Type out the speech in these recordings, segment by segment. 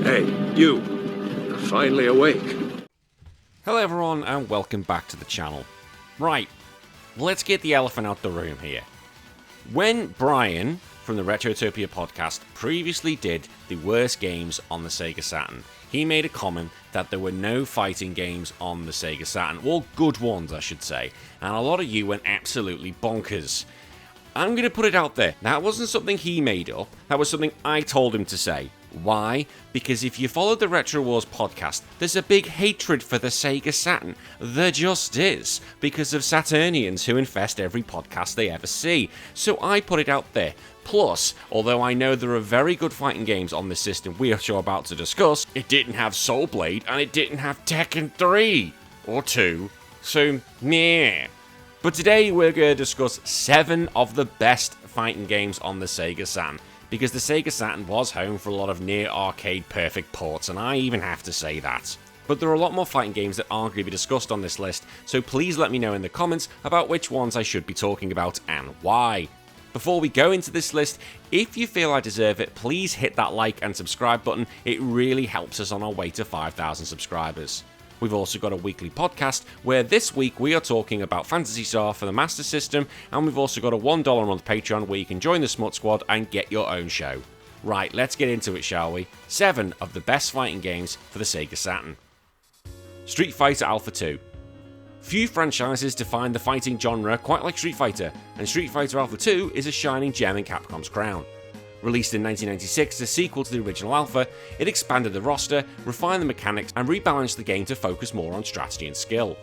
Hey, you. You're finally awake. Hello everyone and welcome back to the channel. Right, let's get the elephant out the room here. When Brian from the Retrotopia podcast previously did the worst games on the Sega Saturn, he made a comment that there were no fighting games on the Sega Saturn, or good ones I should say, and a lot of you went absolutely bonkers. I'm going to put it out there, that wasn't something he made up, that was something I told him to say. Why? Because if you follow the Retro Wars podcast, there's a big hatred for the Sega Saturn. There just is, because of Saturnians who infest every podcast they ever see. So I put it out there. Plus, although I know there are very good fighting games on this system we are about to discuss, it didn't have Soul Blade and it didn't have Tekken 3 or 2. So, meh. But today we're going to discuss 7 of the best fighting games on the Sega Saturn. Because the Sega Saturn was home for a lot of near-arcade perfect ports, and I even have to say that. But there are a lot more fighting games that aren't going to be discussed on this list, so please let me know in the comments about which ones I should be talking about and why. Before we go into this list, if you feel I deserve it, please hit that like and subscribe button. It really helps us on our way to 5,000 subscribers. We've also got a weekly podcast where this week we are talking about Phantasy Star for the Master System, and we've also got a $1 a month Patreon where you can join the Smut Squad and get your own show. Right, let's get into it, shall we? 7 of the best fighting games for the Sega Saturn. Street Fighter Alpha 2. Few franchises define the fighting genre quite like Street Fighter, and Street Fighter Alpha 2 is a shining gem in Capcom's crown. Released in 1996 as a sequel to the original Alpha, it expanded the roster, refined the mechanics, and rebalanced the game to focus more on strategy and skill.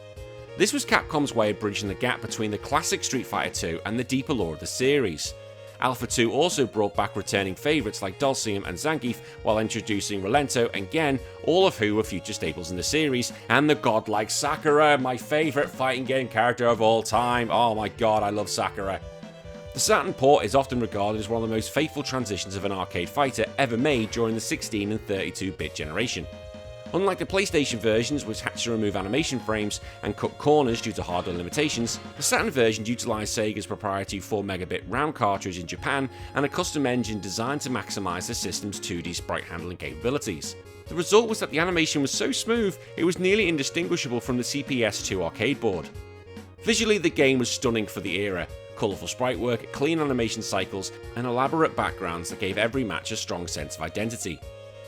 This was Capcom's way of bridging the gap between the classic Street Fighter 2 and the deeper lore of the series. Alpha 2 also brought back returning favourites like Dulcium and Zangief while introducing Rolento and Gen, all of who were future staples in the series, and the godlike Sakura, my favourite fighting game character of all time. Oh my god, I love Sakura. The Saturn port is often regarded as one of the most faithful transitions of an arcade fighter ever made during the 16 and 32-bit generation. Unlike the PlayStation versions, which had to remove animation frames and cut corners due to hardware limitations, the Saturn version utilised Sega's proprietary 4-megabit RAM cartridge in Japan and a custom engine designed to maximise the system's 2D sprite handling capabilities. The result was that the animation was so smooth, it was nearly indistinguishable from the CPS2 arcade board. Visually, the game was stunning for the era. Colourful sprite work, clean animation cycles, and elaborate backgrounds that gave every match a strong sense of identity.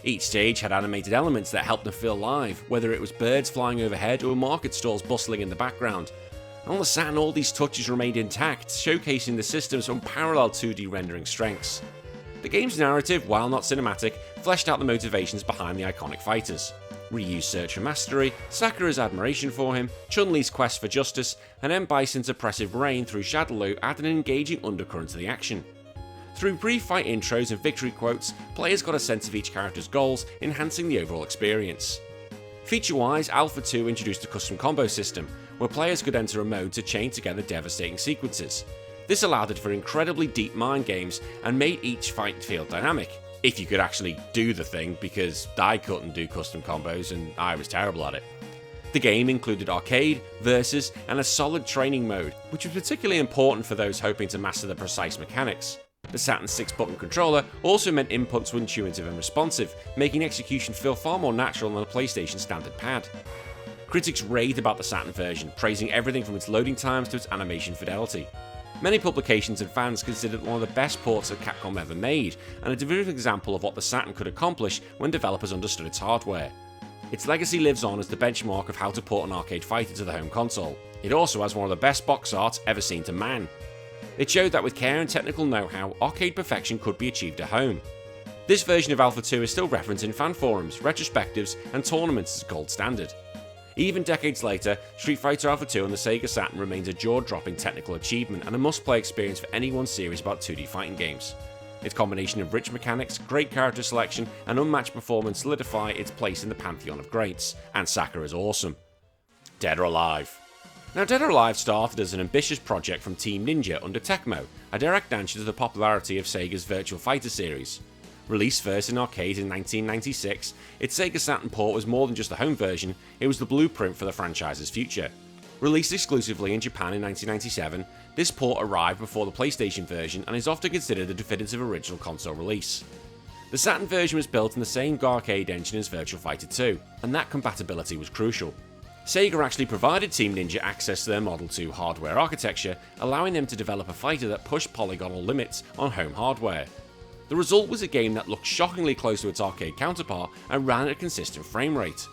Each stage had animated elements that helped them feel alive, whether it was birds flying overhead or market stalls bustling in the background. And on the Saturn, all these touches remained intact, showcasing the system's unparalleled 2D rendering strengths. The game's narrative, while not cinematic, fleshed out the motivations behind the iconic fighters. Ryu's search for mastery, Sakura's admiration for him, Chun-Li's quest for justice, and M. Bison's oppressive reign through Shadaloo added an engaging undercurrent to the action. Through pre-fight intros and victory quotes, players got a sense of each character's goals, enhancing the overall experience. Feature-wise, Alpha 2 introduced a custom combo system, where players could enter a mode to chain together devastating sequences. This allowed it for incredibly deep mind games and made each fight feel dynamic. If you could actually do the thing, because I couldn't do custom combos and I was terrible at it. The game included arcade, versus, and a solid training mode, which was particularly important for those hoping to master the precise mechanics. The Saturn's 6-button controller also meant inputs were intuitive and responsive, making execution feel far more natural than a PlayStation standard pad. Critics raved about the Saturn version, praising everything from its loading times to its animation fidelity. Many publications and fans considered it one of the best ports that Capcom ever made, and a definitive example of what the Saturn could accomplish when developers understood its hardware. Its legacy lives on as the benchmark of how to port an arcade fighter to the home console. It also has one of the best box arts ever seen to man. It showed that with care and technical know-how, arcade perfection could be achieved at home. This version of Alpha 2 is still referenced in fan forums, retrospectives, and tournaments as gold standard. Even decades later, Street Fighter Alpha 2 on the Sega Saturn remains a jaw-dropping technical achievement and a must-play experience for anyone serious about 2D fighting games. Its combination of rich mechanics, great character selection, and unmatched performance solidify its place in the pantheon of greats, and Sakura is awesome. Dead or Alive. Now, Dead or Alive started as an ambitious project from Team Ninja under Tecmo, a direct answer to the popularity of Sega's Virtua Fighter series. Released first in arcades in 1996, its Sega Saturn port was more than just a home version, it was the blueprint for the franchise's future. Released exclusively in Japan in 1997, this port arrived before the PlayStation version and is often considered a definitive original console release. The Saturn version was built in the same arcade engine as Virtua Fighter 2, and that compatibility was crucial. Sega actually provided Team Ninja access to their Model 2 hardware architecture, allowing them to develop a fighter that pushed polygonal limits on home hardware. The result was a game that looked shockingly close to its arcade counterpart and ran at a consistent frame rate.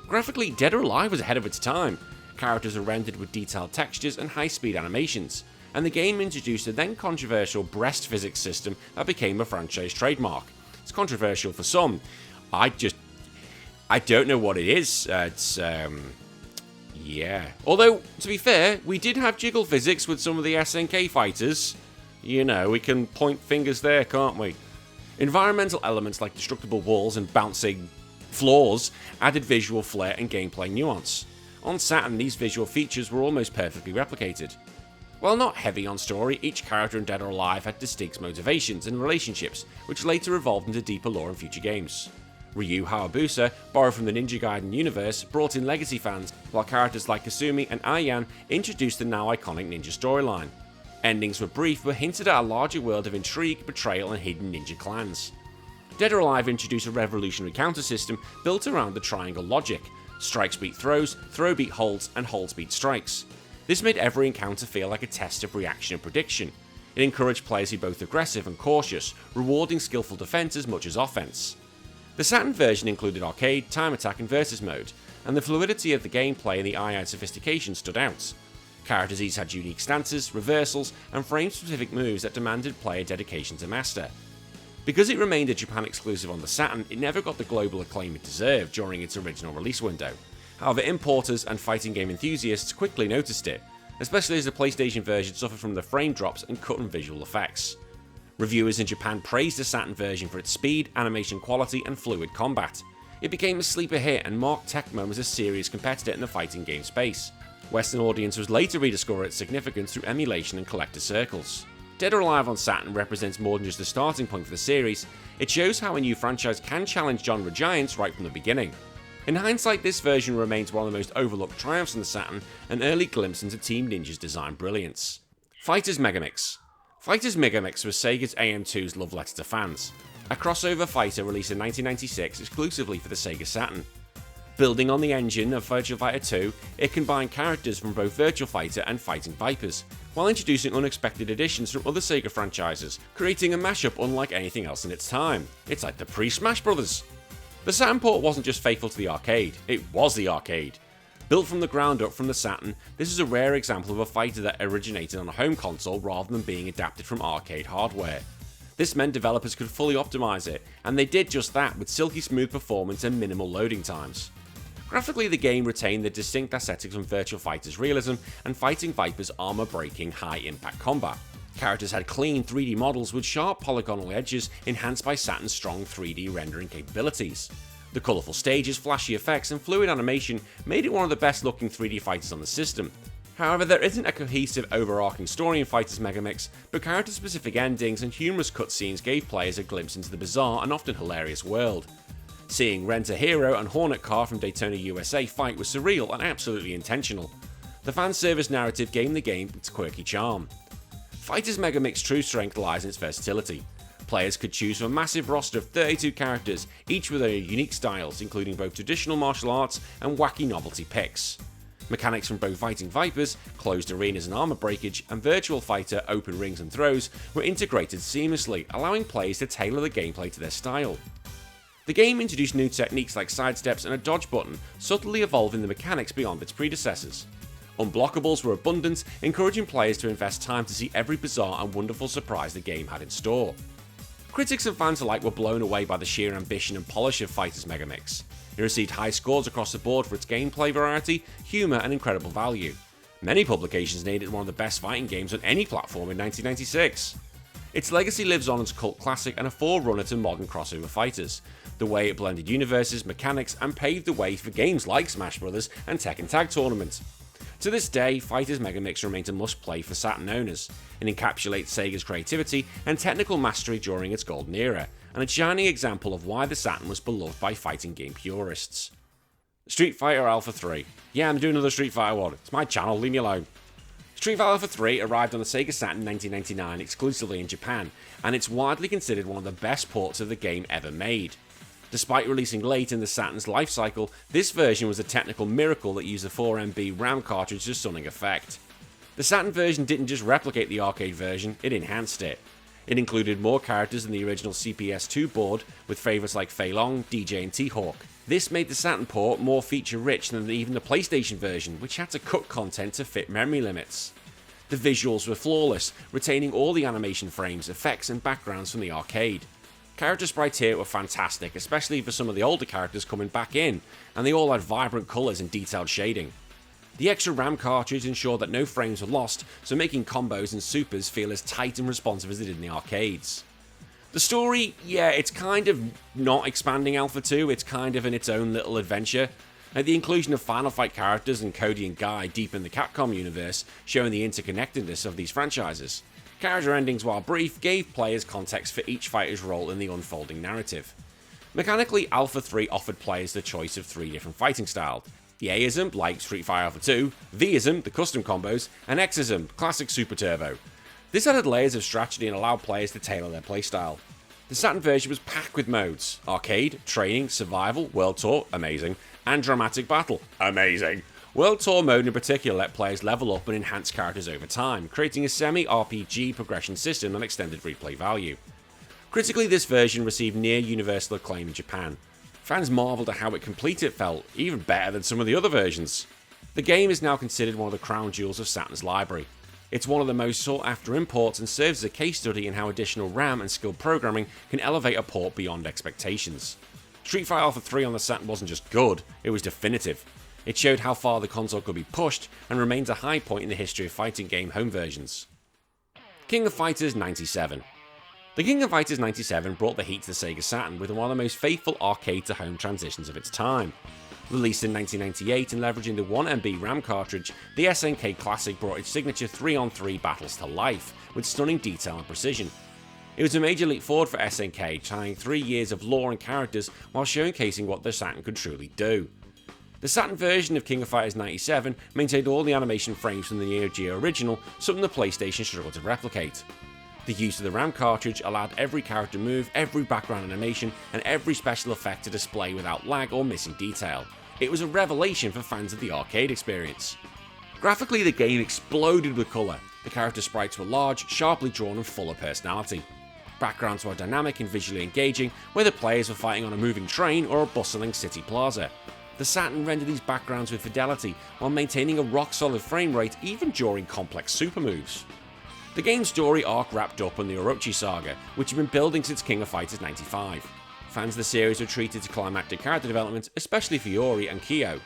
Graphically, Dead or Alive was ahead of its time. Characters were rendered with detailed textures and high-speed animations, and the game introduced a then controversial breast physics system that became a franchise trademark. It's controversial for some. I don't know what it is. Yeah. Although, to be fair, we did have jiggle physics with some of the SNK fighters. You know, we can point fingers there, can't we? Environmental elements like destructible walls and bouncing floors added visual flair and gameplay nuance. On Saturn, these visual features were almost perfectly replicated. While not heavy on story, each character in Dead or Alive had distinct motivations and relationships, which later evolved into deeper lore in future games. Ryu Hayabusa, borrowed from the Ninja Gaiden universe, brought in legacy fans, while characters like Kasumi and Ayan introduced the now iconic ninja storyline. Endings were brief but hinted at a larger world of intrigue, betrayal, and hidden ninja clans. Dead or Alive introduced a revolutionary counter system built around the triangle logic: strikes beat throws, throw beat holds, and holds beat strikes. This made every encounter feel like a test of reaction and prediction. It encouraged players to be both aggressive and cautious, rewarding skillful defense as much as offense. The Saturn version included arcade, time attack, and versus mode, and the fluidity of the gameplay and the eye-eyed sophistication stood out. Characters each had unique stances, reversals, and frame-specific moves that demanded player dedication to master. Because it remained a Japan exclusive on the Saturn, it never got the global acclaim it deserved during its original release window. However, importers and fighting game enthusiasts quickly noticed it, especially as the PlayStation version suffered from the frame drops and cut-and visual effects. Reviewers in Japan praised the Saturn version for its speed, animation quality, and fluid combat. It became a sleeper hit and marked Tecmo as a serious competitor in the fighting game space. Western audiences later rediscovered its significance through emulation and collector circles. Dead or Alive on Saturn represents more than just a starting point for the series. It shows how a new franchise can challenge genre giants right from the beginning. In hindsight, this version remains one of the most overlooked triumphs on the Saturn, an early glimpse into Team Ninja's design brilliance. Fighters Megamix. Fighters Megamix was Sega's AM2's love letter to fans, a crossover fighter released in 1996 exclusively for the Sega Saturn. Building on the engine of Virtua Fighter 2, it combined characters from both Virtua Fighter and Fighting Vipers, while introducing unexpected additions from other Sega franchises, creating a mashup unlike anything else in its time. It's like the pre-Smash Brothers. The Saturn port wasn't just faithful to the arcade, it was the arcade. Built from the ground up from the Saturn, this is a rare example of a fighter that originated on a home console rather than being adapted from arcade hardware. This meant developers could fully optimize it, and they did just that with silky smooth performance and minimal loading times. Graphically, the game retained the distinct aesthetics from Virtua Fighter's realism and Fighting Viper's armor-breaking, high-impact combat. Characters had clean 3D models with sharp polygonal edges enhanced by Saturn's strong 3D rendering capabilities. The colourful stages, flashy effects, and fluid animation made it one of the best looking 3D fighters on the system. However, there isn't a cohesive overarching story in Fighters Megamix, but character-specific endings and humorous cutscenes gave players a glimpse into the bizarre and often hilarious world. Seeing Rent-A-Hero and Hornet Car from Daytona, USA fight was surreal and absolutely intentional. The fan service narrative gave the game its quirky charm. Fighters Megamix's true strength lies in its versatility. Players could choose from a massive roster of 32 characters, each with their unique styles, including both traditional martial arts and wacky novelty picks. Mechanics from both Fighting Vipers, closed arenas and armor breakage, and Virtua Fighter, open rings and throws, were integrated seamlessly, allowing players to tailor the gameplay to their style. The game introduced new techniques like sidesteps and a dodge button, subtly evolving the mechanics beyond its predecessors. Unblockables were abundant, encouraging players to invest time to see every bizarre and wonderful surprise the game had in store. Critics and fans alike were blown away by the sheer ambition and polish of Fighters Megamix. It received high scores across the board for its gameplay variety, humour, and incredible value. Many publications named it one of the best fighting games on any platform in 1996. Its legacy lives on as a cult classic and a forerunner to modern crossover fighters, the way it blended universes, mechanics, and paved the way for games like Smash Bros. And Tekken Tag Tournament. To this day, Fighters Megamix remains a must-play for Saturn owners. It encapsulates Sega's creativity and technical mastery during its golden era, and a shining example of why the Saturn was beloved by fighting game purists. Street Fighter Alpha 3. Yeah, I'm doing another Street Fighter one. It's my channel, leave me alone. Street Fighter Alpha 3 arrived on the Sega Saturn in 1999 exclusively in Japan, and it's widely considered one of the best ports of the game ever made. Despite releasing late in the Saturn's life cycle, this version was a technical miracle that used the 4MB RAM cartridge to stunning effect. The Saturn version didn't just replicate the arcade version, it enhanced it. It included more characters than the original CPS2 board, with favourites like Fei Long, DJ and T-Hawk. This made the Saturn port more feature-rich than even the PlayStation version, which had to cut content to fit memory limits. The visuals were flawless, retaining all the animation frames, effects and backgrounds from the arcade. Character sprites here were fantastic, especially for some of the older characters coming back in, and they all had vibrant colours and detailed shading. The extra RAM cartridge ensured that no frames were lost, so making combos and supers feel as tight and responsive as they did in the arcades. The story, yeah, it's kind of not expanding Alpha 2, it's kind of in its own little adventure. The inclusion of Final Fight characters and Cody and Guy deepened the Capcom universe, showing the interconnectedness of these franchises. Character endings, while brief, gave players context for each fighter's role in the unfolding narrative. Mechanically, Alpha 3 offered players the choice of 3 different fighting styles. The A-ism, like Street Fighter Alpha 2, V-ism, the custom combos, and X-ism, classic Super Turbo. This added layers of strategy and allowed players to tailor their playstyle. The Saturn version was packed with modes: arcade, training, survival, world tour, amazing, and dramatic battle, amazing. World Tour mode in particular let players level up and enhance characters over time, creating a semi-RPG progression system and extended replay value. Critically, this version received near universal acclaim in Japan. Fans marvelled at how complete it felt, even better than some of the other versions. The game is now considered one of the crown jewels of Saturn's library. It's one of the most sought after imports and serves as a case study in how additional RAM and skilled programming can elevate a port beyond expectations. Street Fighter Alpha 3 on the Saturn wasn't just good, it was definitive. It showed how far the console could be pushed and remains a high point in the history of fighting game home versions. King of Fighters 97. The King of Fighters 97 brought the heat to the Sega Saturn with one of the most faithful arcade-to-home transitions of its time. Released in 1998 and leveraging the 1MB RAM cartridge, the SNK Classic brought its signature 3-on-3 battles to life, with stunning detail and precision. It was a major leap forward for SNK, tying 3 years of lore and characters while showcasing what the Saturn could truly do. The Saturn version of King of Fighters 97 maintained all the animation frames from the Neo Geo original, something the PlayStation struggled to replicate. The use of the RAM cartridge allowed every character move, every background animation, and every special effect to display without lag or missing detail. It was a revelation for fans of the arcade experience. Graphically, the game exploded with colour. The character sprites were large, sharply drawn, and full of personality. Backgrounds were dynamic and visually engaging, whether players were fighting on a moving train or a bustling city plaza. The Saturn rendered these backgrounds with fidelity, while maintaining a rock-solid frame rate even during complex super moves. The game's story arc wrapped up on the Orochi saga, which had been building since King of Fighters 95. Fans of the series were treated to climactic character development, especially for Yori and Kyo.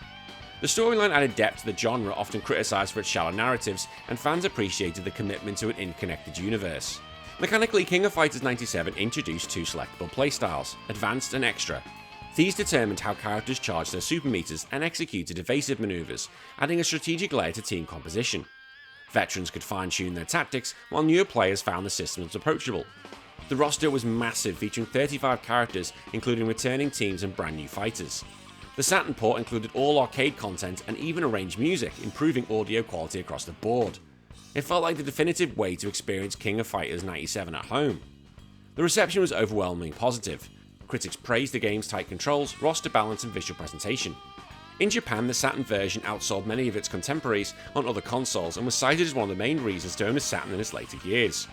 The storyline added depth to the genre, often criticised for its shallow narratives, and fans appreciated the commitment to an interconnected universe. Mechanically, King of Fighters 97 introduced 2 selectable playstyles, Advanced and Extra. These determined how characters charged their super meters and executed evasive maneuvers, adding a strategic layer to team composition. Veterans could fine-tune their tactics, while newer players found the systems approachable. The roster was massive, featuring 35 characters, including returning teams and brand new fighters. The Saturn port included all arcade content and even arranged music, improving audio quality across the board. It felt like the definitive way to experience King of Fighters 97 at home. The reception was overwhelmingly positive. Critics praised the game's tight controls, roster balance, and visual presentation. In Japan, the Saturn version outsold many of its contemporaries on other consoles and was cited as one of the main reasons to own a Saturn in its later years.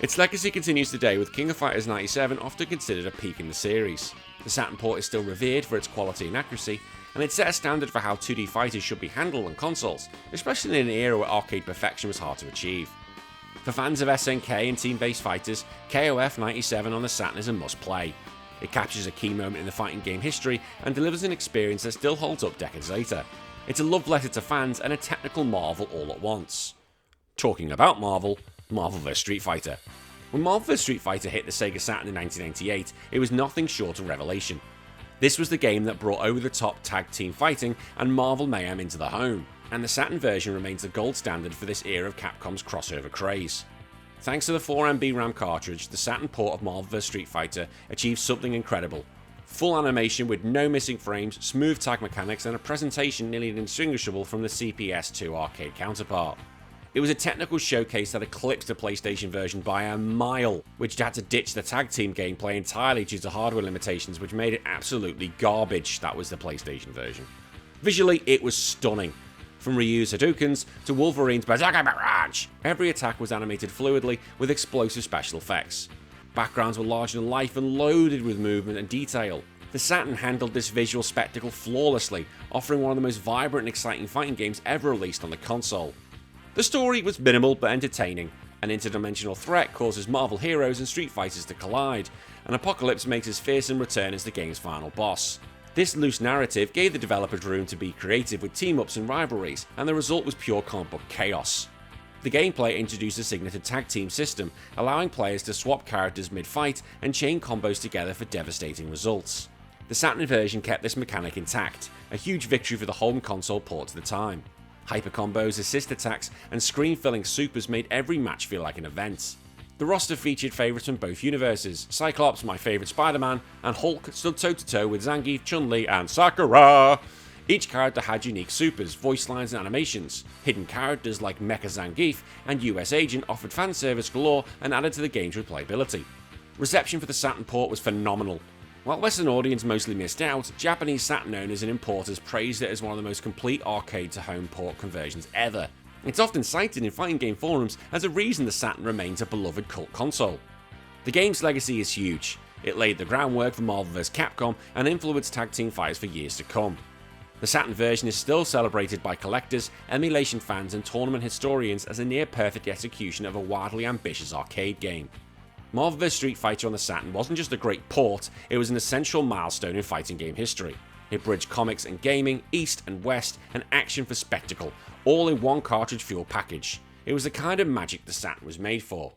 Its legacy continues today, with King of Fighters 97 often considered a peak in the series. The Saturn port is still revered for its quality and accuracy, and it set a standard for how 2D fighters should be handled on consoles, especially in an era where arcade perfection was hard to achieve. For fans of SNK and team-based fighters, KOF 97 on the Saturn is a must-play. It captures a key moment in the fighting game history and delivers an experience that still holds up decades later. It's a love letter to fans and a technical marvel all at once. Talking about Marvel vs Street Fighter. When Marvel vs Street Fighter hit the Sega Saturn in 1998, it was nothing short of revelation. This was the game that brought over-the-top tag team fighting and Marvel mayhem into the home, and the Saturn version remains the gold standard for this era of Capcom's crossover craze. Thanks to the 4MB RAM cartridge, the Saturn port of Marvel vs Street Fighter achieved something incredible. Full animation with no missing frames, smooth tag mechanics, and a presentation nearly indistinguishable from the CPS2 arcade counterpart. It was a technical showcase that eclipsed the PlayStation version by a mile, which had to ditch the tag team gameplay entirely due to hardware limitations, which made it absolutely garbage. That was the PlayStation version. Visually, it was stunning. From Ryu's Hadoukens to Wolverine's Berserker Barrage, every attack was animated fluidly with explosive special effects. Backgrounds were larger than life and loaded with movement and detail. The Saturn handled this visual spectacle flawlessly, offering one of the most vibrant and exciting fighting games ever released on the console. The story was minimal but entertaining. An interdimensional threat causes Marvel heroes and Street Fighters to collide, and Apocalypse makes his fearsome return as the game's final boss. This loose narrative gave the developers room to be creative with team-ups and rivalries, and the result was pure comic book chaos. The gameplay introduced a signature tag team system, allowing players to swap characters mid-fight and chain combos together for devastating results. The Saturn version kept this mechanic intact, a huge victory for the home console port to the time. Hyper combos, assist attacks, and screen-filling supers made every match feel like an event. The roster featured favourites from both universes. Cyclops, my favourite Spider-Man, and Hulk stood toe-to-toe with Zangief, Chun-Li, and Sakura. Each character had unique supers, voice lines, and animations. Hidden characters like Mecha Zangief and US Agent offered fan service galore and added to the game's replayability. Reception for the Saturn port was phenomenal. While Western audience mostly missed out, Japanese Saturn owners and importers praised it as one of the most complete arcade-to-home port conversions ever. It's often cited in fighting game forums as a reason the Saturn remains a beloved cult console. The game's legacy is huge. It laid the groundwork for Marvel vs. Capcom and influenced tag team fights for years to come. The Saturn version is still celebrated by collectors, emulation fans, and tournament historians as a near-perfect execution of a wildly ambitious arcade game. Marvel vs. Street Fighter on the Saturn wasn't just a great port, it was an essential milestone in fighting game history. It bridged comics and gaming, east and west, and action for spectacle, all in one cartridge fuel package. It was the kind of magic the Saturn was made for.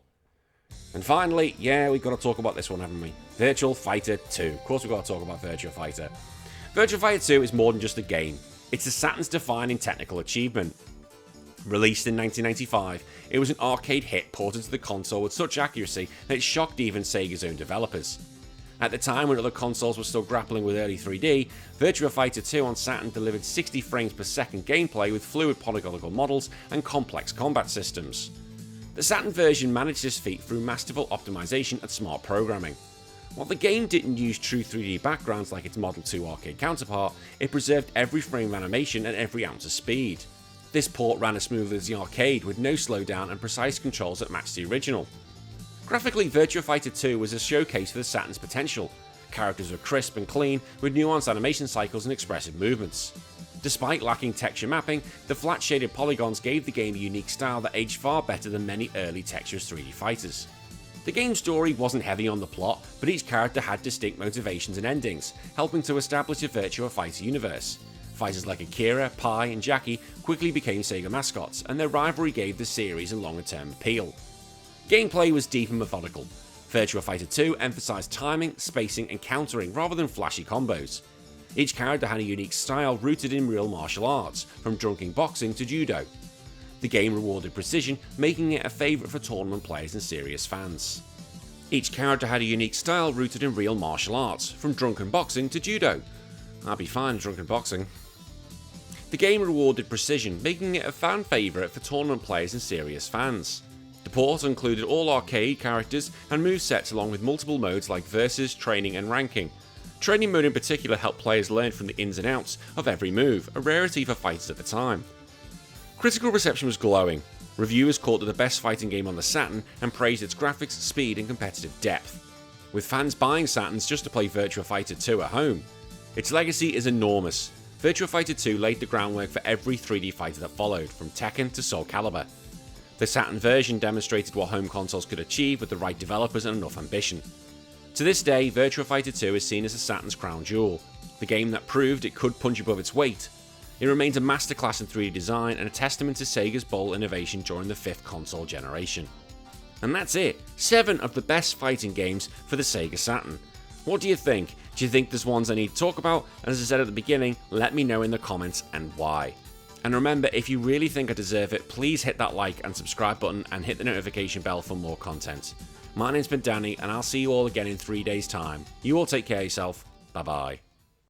And finally, yeah, we've got to talk about this one, haven't we? Virtua Fighter 2. Of course we've got to talk about Virtua Fighter. Virtua Fighter 2 is more than just a game. It's the Saturn's defining technical achievement. Released in 1995, it was an arcade hit ported to the console with such accuracy that it shocked even Sega's own developers. At the time when other consoles were still grappling with early 3D, Virtua Fighter 2 on Saturn delivered 60 frames per second gameplay with fluid polygonal models and complex combat systems. The Saturn version managed this feat through masterful optimization and smart programming. While the game didn't use true 3D backgrounds like its Model 2 arcade counterpart, it preserved every frame of animation and every ounce of speed. This port ran as smoothly as the arcade with no slowdown and precise controls that matched the original. Graphically, Virtua Fighter 2 was a showcase for the Saturn's potential. Characters were crisp and clean, with nuanced animation cycles and expressive movements. Despite lacking texture mapping, the flat shaded polygons gave the game a unique style that aged far better than many early textureless 3D fighters. The game's story wasn't heavy on the plot, but each character had distinct motivations and endings, helping to establish a Virtua Fighter universe. Fighters like Akira, Pi, and Jackie quickly became Sega mascots, and their rivalry gave the series a longer-term appeal. Gameplay was deep and methodical. Virtua Fighter 2 emphasized timing, spacing, and countering rather than flashy combos. Each character had a unique style rooted in real martial arts, from drunken boxing to judo. The game rewarded precision, making it a favourite for tournament players and serious fans. Each character had a unique style rooted in real martial arts, from drunken boxing to judo. I'd be fine in drunken boxing. The game rewarded precision, making it a fan favourite for tournament players and serious fans. The port included all arcade characters and movesets along with multiple modes like Versus, Training and Ranking. Training mode in particular helped players learn from the ins and outs of every move, a rarity for fighters at the time. Critical reception was glowing. Reviewers called it the best fighting game on the Saturn and praised its graphics, speed and competitive depth. With fans buying Saturns just to play Virtua Fighter 2 at home. Its legacy is enormous. Virtua Fighter 2 laid the groundwork for every 3D fighter that followed, from Tekken to Soul Calibur. The Saturn version demonstrated what home consoles could achieve with the right developers and enough ambition. To this day, Virtua Fighter 2 is seen as the Saturn's crown jewel, the game that proved it could punch above its weight. It remains a masterclass in 3D design and a testament to Sega's bold innovation during the 5th console generation. And that's it, 7 of the best fighting games for the Sega Saturn. What do you think? Do you think there's ones I need to talk about? And as I said at the beginning, let me know in the comments and why. And remember, if you really think I deserve it, please hit that like and subscribe button and hit the notification bell for more content. My name's been Danny, and I'll see you all again in 3 days' time. You all take care of yourself. Bye bye.